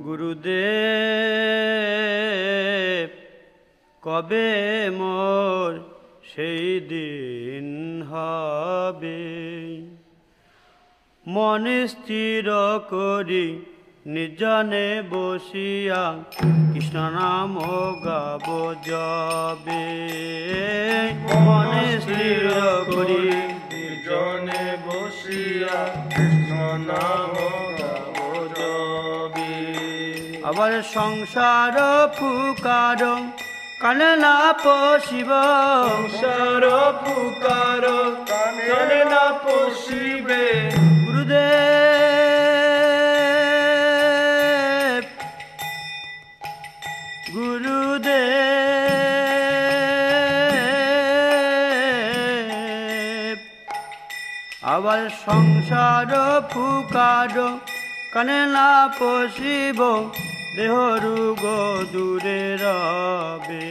গুরুদেব কবে মোর সেই দিন হবে, মনে স্থির করি নির্জনে বসিয়া কৃষ্ণ নাম গাব যাবে। মনে স্থির করি নির্জনে বসিয়া কৃষ্ণ নাম গাব যাবে। আবার সংসার পুকার কানে না পশিব, সংসার পুকার কানে না পশিবে। গুরুদেব গুরুদেব আবার সংসার পুকার কানে না পশিব, দেহ রোগ দূরে রবে।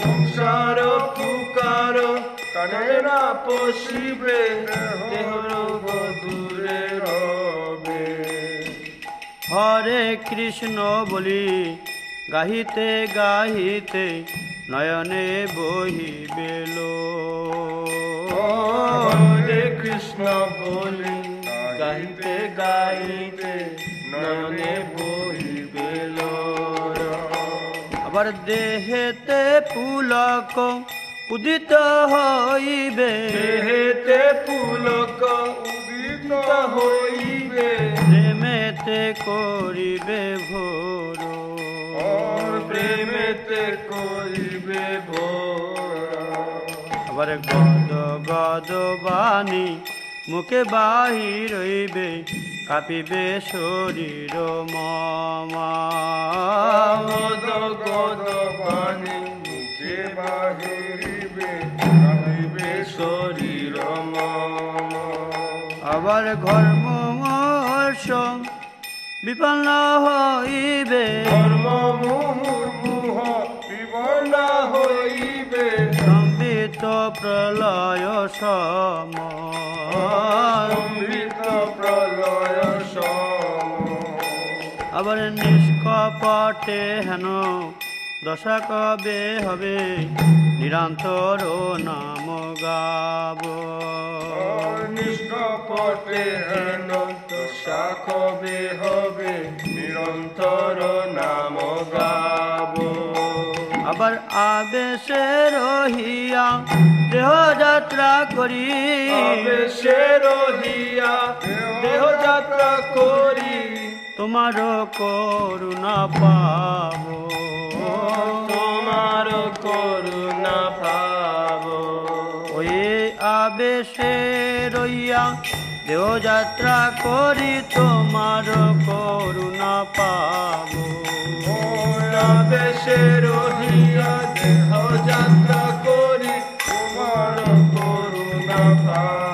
সংসার পুকার কানে না পশিবে, দেহ রোগ দূরে রবে। হরে কৃষ্ণ বলি গাহিতে গাহিতে নয়নে বহিবে লোক। হরে কৃষ্ণ বলি গাইতে গাইতে নয়নে বহিবে লোক। আবার দেহেতে পুলক উদিত হইবে, দেহেতে পুলক উদিত হইবে। প্রেমেতে করিবে ভোর, প্রেমেতে করিবে ভোর। আবার গদ গদ বাণী মুখে বাহির হইবে, কাঁপিবে শরীর মমা। গদ গদ বাণী মুখে বাহিরিবে, কাঁপিবে শরীর মম। আবার ধর্ম মহর্ষ বিপন্ন হইবে, ধর্ম মুহুর্মুহ বিবর্ণ হইবে। সম্বিত প্রলয় সম, সম্বিত প্রলয় সম। আবার নিষ্কপটে হেন দশা কবে হবে, নিরন্তর নাম গাব। নিষ্কপটে হেন দশা কবে হবে, নিরন্তর নাম গাব। আবার আবেশে রহিয়া দেহ যাত্রা করি, আবেশে রহিয়া দেহ যাত্রা করি। তোমার করুণা পাব, তোমার করুণা পাব। ওই আবেশে রইয়া দেহ যাত্রা করি, তোমার করুণা পাব। আবেশে রহিয়া দেহ যাত্রা করি, তোমার করুণা পাব।